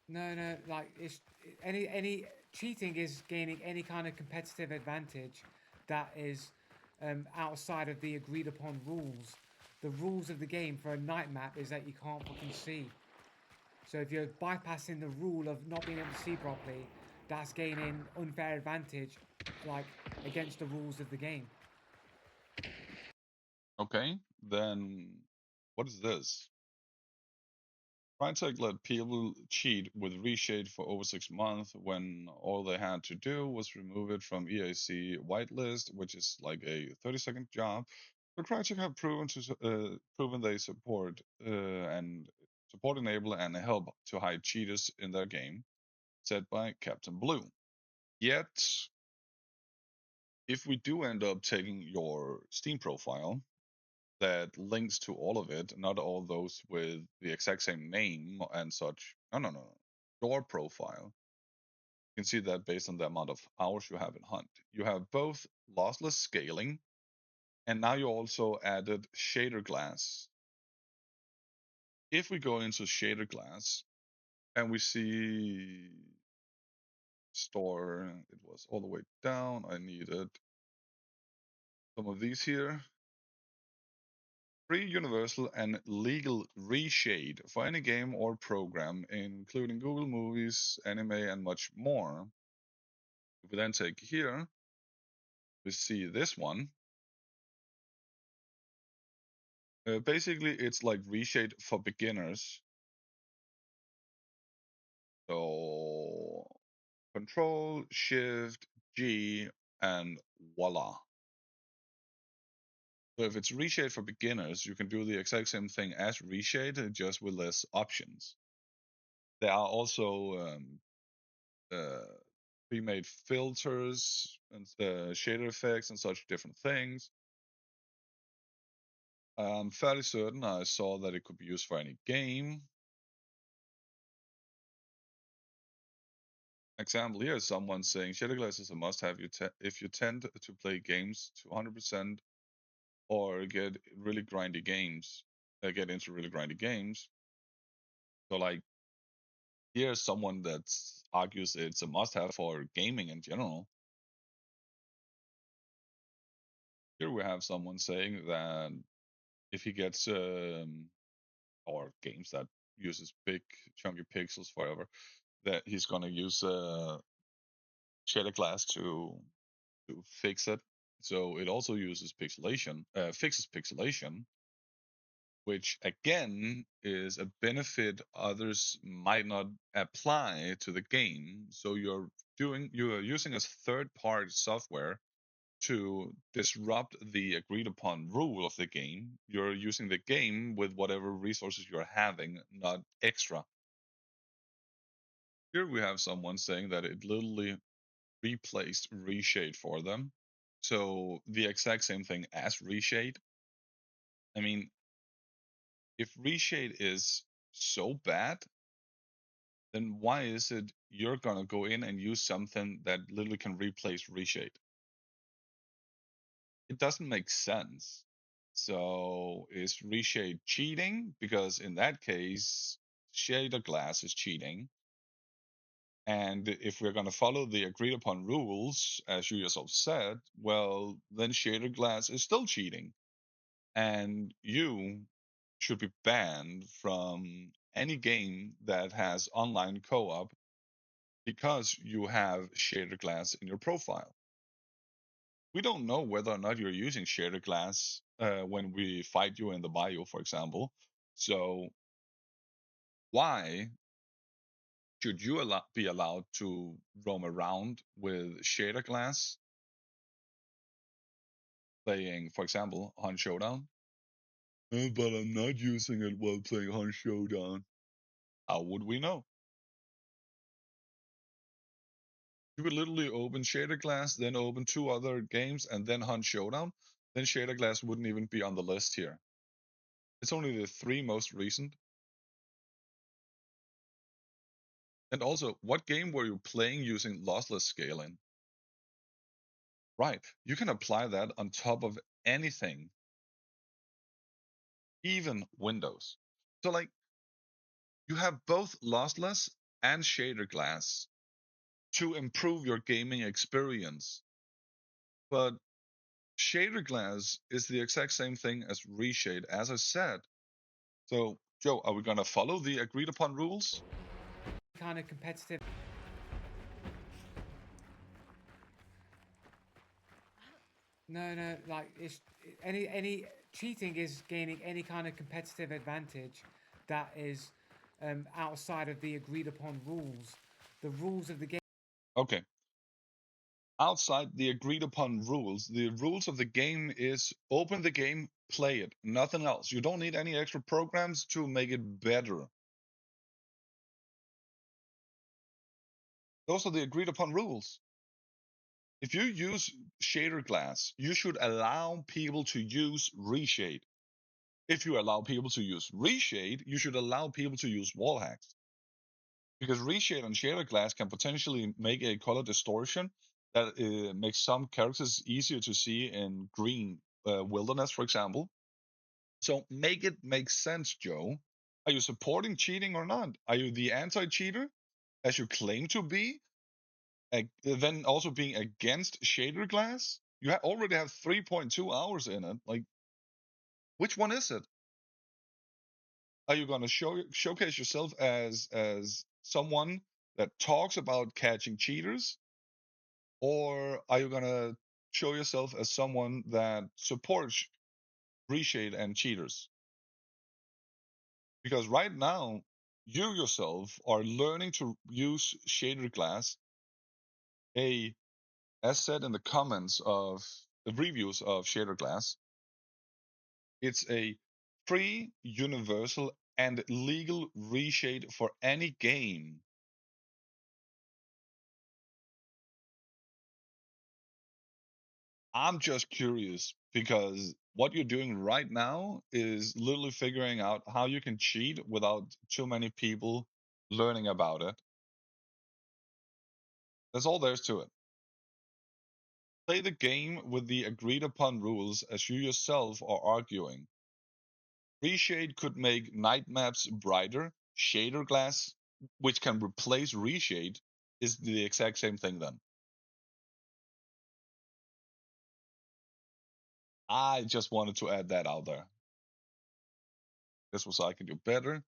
No, like it's any cheating is gaining any kind of competitive advantage that is outside of the agreed upon rules. The rules of the game for a night map is that you can't fucking see. So if you're bypassing the rule of not being able to see properly, that's gaining unfair advantage, like against the rules of the game. Okay, then what is this? Crytek let people cheat with Re-Shade for over 6 months when all they had to do was remove it from EAC whitelist, which is like a 30-second job. But Crytek have proven they support enable and help to hide cheaters in their game, said by Captain Blue. Yet, if we do end up taking your Steam profile, that links to all of it, not all those with the exact same name and such. No. Your profile. You can see that based on the amount of hours you have in Hunt. You have both lossless scaling, and now you also added ShaderGlass. If we go into ShaderGlass and we see store, it was all the way down. I needed some of these here. Free, universal, and legal reshade for any game or program, including Google Movies, anime, and much more. If we then take here, we see this one. Basically, it's like reshade for beginners. So Control, Shift, G, and voila. So if it's reshade for beginners, you can do the exact same thing as reshade, just with less options. There are also uh, pre-made filters and shader effects and such different things. I'm fairly certain I saw that it could be used for any game. Example here is someone saying ShaderGlass is a must-have if you tend to play games to 100% or get really grindy games, get into really grindy games. So like here's someone that argues it's a must-have for gaming in general. Here we have someone saying that if he gets or games that uses big chunky pixels forever, that he's gonna use shader glass to fix it. So it also uses pixelation, fixes pixelation, which again is a benefit others might not apply to the game. So you're using a third-party software to disrupt the agreed upon rule of the game. You're using the game with whatever resources you're having, not extra. Here we have someone saying that it literally replaced Reshade for them. So the exact same thing as Reshade. I mean, if Reshade is so bad, then why is it you're gonna go in and use something that literally can replace Reshade? It doesn't make sense. So is Reshade cheating? Because in that case, Shader Glass is cheating. And if we're going to follow the agreed upon rules, as you yourself said, well, then Shader Glass is still cheating. And you should be banned from any game that has online co op because you have Shader Glass in your profile. We don't know whether or not you're using Shader Glass when we fight you in the bio, for example. So, why should you be allowed to roam around with Shader Glass playing, for example, Hunt Showdown? But I'm not using it while playing Hunt Showdown. How would we know? You would literally open Shader Glass, then open two other games, and then Hunt Showdown. Then Shader Glass wouldn't even be on the list here. It's only the three most recent. And also, what game were you playing using lossless scaling? Right, you can apply that on top of anything, even Windows. So, like, you have both lossless and ShaderGlass to improve your gaming experience. But ShaderGlass is the exact same thing as Re-Shade, as I said. So, Joe, are we going to follow the agreed upon rules? Kind of competitive. No, like it's any cheating is gaining any kind of competitive advantage that is outside of the agreed upon rules. The rules of the game. Okay. Outside the agreed upon rules, the rules of the game is open the game, play it, nothing else. You don't need any extra programs to make it better. Those are the agreed upon rules. If you use ShaderGlass, you should allow people to use Re-Shade. If you allow people to use Re-Shade, you should allow people to use wall hacks. Because Re-Shade and ShaderGlass can potentially make a color distortion that makes some characters easier to see in green wilderness, for example. So make it make sense, Joe. Are you supporting cheating or not? Are you the anti-cheater, as you claim to be? Then also being against ShaderGlass? You already have 3.2 hours in it. Like, which one is it? Are you going to showcase yourself as someone that talks about catching cheaters, or are you going to show yourself as someone that supports Re-Shade and cheaters? Because right now, you yourself are learning to use ShaderGlass, as said in the comments of the reviews of ShaderGlass, it's a free, universal, and legal reshade for any game. I'm just curious because what you're doing right now is literally figuring out how you can cheat without too many people learning about it. That's all there is to it. Play the game with the agreed upon rules as you yourself are arguing. Reshade could make night maps brighter. ShaderGlass, which can replace Reshade, is the exact same thing then. I just wanted to add that out there. This was I can do better,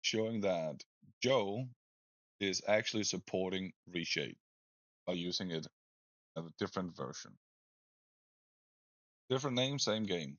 showing that Joe is actually supporting Reshade by using it as a different version. Different name, same game.